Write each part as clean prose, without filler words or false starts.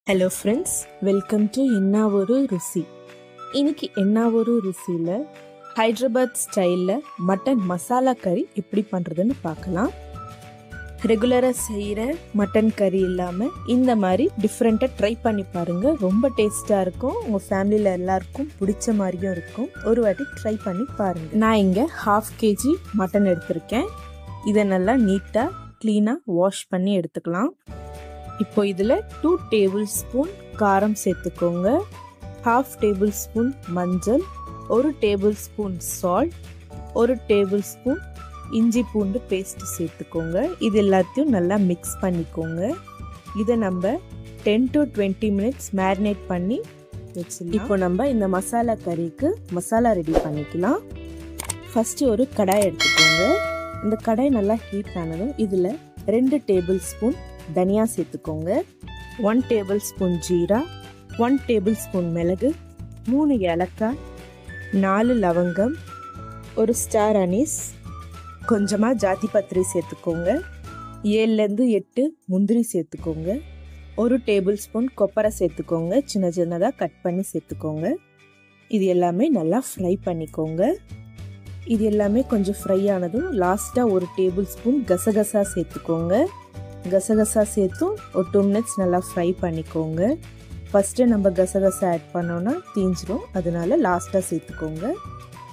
Hello friends, welcome to என்ன ஒரு ருசி. இன்னைக்கு என்ன ஒரு ருசியில் ஹைதராபாத் ஸ்டைலில் மட்டன் மசாலா கறி எப்படி பண்ணுறதுன்னு பார்க்கலாம். ரெகுலராக செய்கிற மட்டன் கறி இல்லாமல் இந்த மாதிரி டிஃப்ரெண்ட்டாக ட்ரை பண்ணி பாருங்கள். ரொம்ப டேஸ்ட்டாக இருக்கும். உங்கள் ஃபேமிலியில் எல்லாருக்கும் பிடிச்ச மாதிரியும் இருக்கும். ஒரு வாட்டி ட்ரை பண்ணி பாருங்கள். நான் இங்கே 1/2 kg மட்டன் எடுத்திருக்கேன். இதை நல்லா நீட்டாக க்ளீனாக வாஷ் பண்ணி எடுத்துக்கலாம். இப்போ இதில் 2 டேபிள்ஸ்பூன் காரம் சேர்த்துக்கோங்க, 1/2 டேபிள்ஸ்பூன் மஞ்சள், 1 டேபிள்ஸ்பூன் சால்ட், 1 டேபிள்ஸ்பூன் இஞ்சி பூண்டு பேஸ்ட் சேர்த்துக்கோங்க. இது எல்லாத்தையும் நல்லா மிக்ஸ் பண்ணிக்கோங்க. இதை நம்ம 10 to 20 minutes மேரினேட் பண்ணி வச்சுக்கலாம். இப்போ நம்ம இந்த மசாலா கறிக்கு மசாலா ரெடி பண்ணிக்கலாம். ஃபஸ்ட்டு ஒரு கடாய் எடுத்துக்கோங்க. இந்த கடாய் நல்லா ஹீட் ஆனதும் இதில் 2 டேபிள்ஸ்பூன் தனியா சேர்த்துக்கோங்க, 1 டேபிள்ஸ்பூன் ஜீரா, 1 டேபிள்ஸ்பூன் மிளகு, 3 ஏலக்காய், 4 லவங்கம், 1 ஸ்டார் அனீஸ், கொஞ்சமாக ஜாதி பத்திரி சேர்த்துக்கோங்க, 7லேருந்து 8 முந்திரி சேர்த்துக்கோங்க, 1 டேபிள்ஸ்பூன் கொப்பரை சேர்த்துக்கோங்க, சின்ன சின்னதாக கட் பண்ணி சேர்த்துக்கோங்க. இது எல்லாமே நல்லா ஃப்ரை பண்ணிக்கோங்க. இது எல்லாமே கொஞ்சம் ஃப்ரை ஆனதும் லாஸ்ட்டாக 1 டேபிள்ஸ்பூன் கசகசா சேர்த்துக்கோங்க. கசகசா சேர்த்தும் ஒரு 2 minutes நல்லா ஃப்ரை பண்ணிக்கோங்க. ஃபஸ்ட்டு நம்ம கசகசா ஆட் பண்ணோன்னா தீஞ்சிரும், அதனால லாஸ்ட்டாக சேர்த்துக்கோங்க.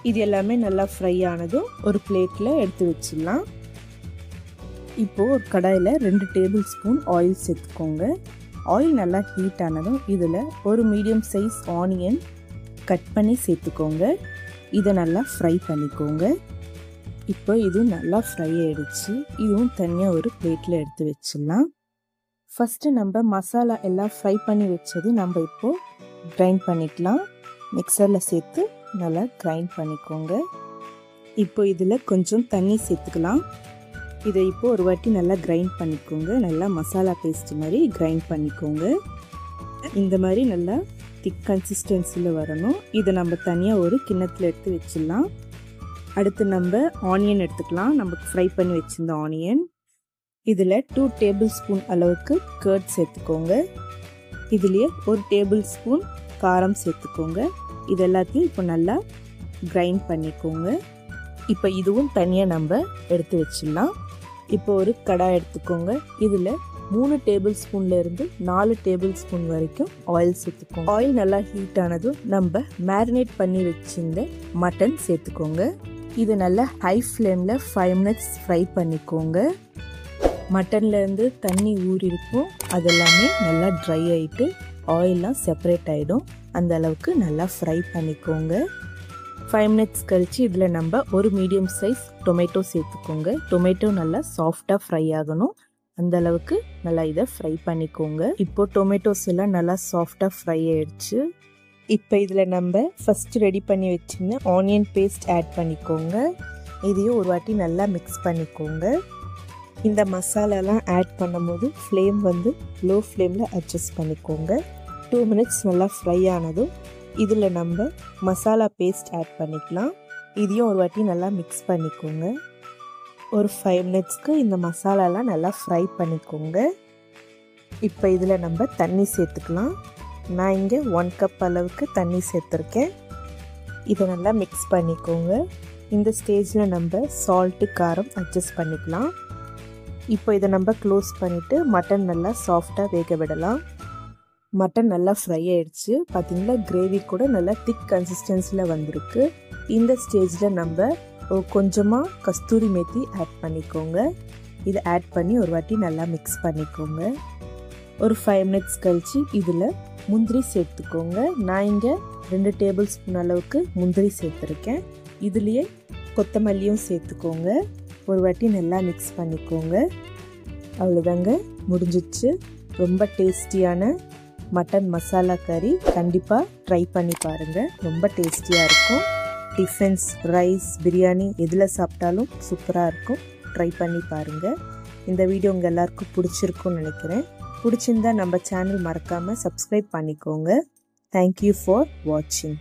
இது எல்லாமே நல்லா ஃப்ரை ஆனதும் ஒரு பிளேட்டில் எடுத்து வச்சிடலாம். இப்போது ஒரு கடாயில் 2 டேபிள்ஸ்பூன் ஆயில் சேர்த்துக்கோங்க. ஆயில் நல்லா ஹீட் ஆனதும் இதில் ஒரு மீடியம் சைஸ் ஆனியன் கட் பண்ணி சேர்த்துக்கோங்க. இதை நல்லா ஃப்ரை பண்ணிக்கோங்க. இப்போ இது நல்லா ஃப்ரை ஆகிடுச்சு. இதுவும் தனியாக ஒரு பிளேட்டில் எடுத்து வச்சிடலாம். ஃபஸ்ட்டு நம்ம மசாலா எல்லாம் ஃப்ரை பண்ணி வச்சது நம்ம இப்போது கிரைண்ட் பண்ணிக்கலாம். மிக்சரில் சேர்த்து நல்லா கிரைண்ட் பண்ணிக்கோங்க. இப்போ இதில் கொஞ்சம் தண்ணி சேர்த்துக்கலாம். இதை இப்போது ஒரு வாட்டி நல்லா கிரைண்ட் பண்ணிக்கோங்க. நல்லா மசாலா பேஸ்ட் மாதிரி கிரைண்ட் பண்ணிக்கோங்க. இந்த மாதிரி நல்லா திக் கன்சிஸ்டன்சியில் வரணும். இதை நம்ம தனியாக ஒரு கிண்ணத்தில் எடுத்து வச்சிடலாம். அடுத்து நம்ம ஆனியன் எடுத்துக்கலாம். நமக்கு ஃப்ரை பண்ணி வச்சுருந்த ஆனியன். இதில் 2 டேபிள்ஸ்பூன் அளவுக்கு கர்ட் சேர்த்துக்கோங்க. இதுலேயே 1 டேபிள்ஸ்பூன் காரம் சேர்த்துக்கோங்க. இது எல்லாத்தையும் இப்போ நல்லா கிரைண்ட் பண்ணிக்கோங்க. இப்போ இதுவும் தனியாக நம்ம எடுத்து வச்சிடலாம். இப்போ ஒரு கடாய் எடுத்துக்கோங்க. இதில் 3 டேபிள்ஸ்பூன்லேருந்து 4 டேபிள்ஸ்பூன் வரைக்கும் ஆயில் சேர்த்துக்கோங்க. ஆயில் நல்லா ஹீட் ஆனதும் நம்ம மேரினேட் பண்ணி வச்சிருந்த மட்டன் சேர்த்துக்கோங்க. இது நல்லா ஹை ஃப்ளேமில் 5 minutes ஃப்ரை பண்ணிக்கோங்க. மட்டன்லேருந்து தண்ணி ஊறிருக்கும், அதெல்லாமே நல்லா ட்ரை ஆகிட்டு ஆயிலெலாம் செப்பரேட் ஆகிடும். அந்த அளவுக்கு நல்லா ஃப்ரை பண்ணிக்கோங்க. 5 minutes கழித்து இதில் நம்ம ஒரு மீடியம் சைஸ் டொமேட்டோ சேர்த்துக்கோங்க. டொமேட்டோ நல்லா சாஃப்டாக ஃப்ரை ஆகணும். அந்த அளவுக்கு நல்லா இதை ஃப்ரை பண்ணிக்கோங்க. இப்போ டொமேட்டோஸ் எல்லாம் நல்லா சாஃப்டாக ஃப்ரை ஆயிடுச்சு. இப்போ இதில் நம்ம ஃபஸ்ட்டு ரெடி பண்ணி வச்சுருந்த ஆனியன் பேஸ்ட் ஆட் பண்ணிக்கோங்க. இதையும் ஒரு வாட்டி நல்லா மிக்ஸ் பண்ணிக்கோங்க. இந்த மசாலாலாம் ஆட் பண்ணும்போது ஃப்ளேம் வந்து லோ ஃப்ளேமில் அட்ஜஸ்ட் பண்ணிக்கோங்க. 2 minutes நல்லா ஃப்ரை ஆனதும் இதில் நம்ம மசாலா பேஸ்ட் ஆட் பண்ணிக்கலாம். இதையும் ஒரு வாட்டி நல்லா மிக்ஸ் பண்ணிக்கோங்க. ஒரு 5 minutesக்கு இந்த மசாலாலாம் நல்லா ஃப்ரை பண்ணிக்கோங்க. இப்போ இதில் நம்ம தண்ணி சேர்த்துக்கலாம். நான் இங்கே 1 கப் அளவுக்கு தண்ணி சேர்த்துருக்கேன். இதை நல்லா மிக்ஸ் பண்ணிக்கோங்க. இந்த ஸ்டேஜில் நம்ம சால்ட்டு காரம் அட்ஜஸ்ட் பண்ணிக்கலாம். இப்போ இதை நம்ம க்ளோஸ் பண்ணிவிட்டு மட்டன் நல்லா சாஃப்டாக வேக விடலாம். மட்டன் நல்லா ஃப்ரை ஆகிடுச்சு. பார்த்திங்களா, கிரேவி கூட நல்லா திக் கன்சிஸ்டன்சியில் வந்திருக்கு. இந்த ஸ்டேஜில் நம்ம கொஞ்சமாக கஸ்தூரி மேத்தி ஆட் பண்ணிக்கோங்க. இதை ஆட் பண்ணி ஒரு வாட்டி நல்லா மிக்ஸ் பண்ணிக்கோங்க. ஒரு 5 minutes கழித்து இதில் முந்திரி சேர்த்துக்கோங்க. நான் இங்கே 2 டேபிள்ஸ்பூன் அளவுக்கு முந்திரி சேர்த்துருக்கேன். இதுலேயே கொத்தமல்லியும் சேர்த்துக்கோங்க. ஒரு வாட்டி நல்லா மிக்ஸ் பண்ணிக்கோங்க. அவ்வளோதாங்க, முடிஞ்சிச்சு. ரொம்ப டேஸ்டியான மட்டன் மசாலா கறி கண்டிப்பாக ட்ரை பண்ணி பாருங்கள். ரொம்ப டேஸ்டியாக இருக்கும். டிஃபன்ஸ், ரைஸ், பிரியாணி எதில் சாப்பிட்டாலும் சூப்பராக இருக்கும். ட்ரை பண்ணி பாருங்கள். இந்த வீடியோ உங்கள் எல்லாருக்கும் பிடிச்சிருக்குன்னு நினைக்கிறேன். பிடிச்சிருந்தா நம்ம சேனல் மறக்காமல் சப்ஸ்கிரைப் பண்ணிக்கோங்க. தேங்க்யூ ஃபார் வாட்சிங்.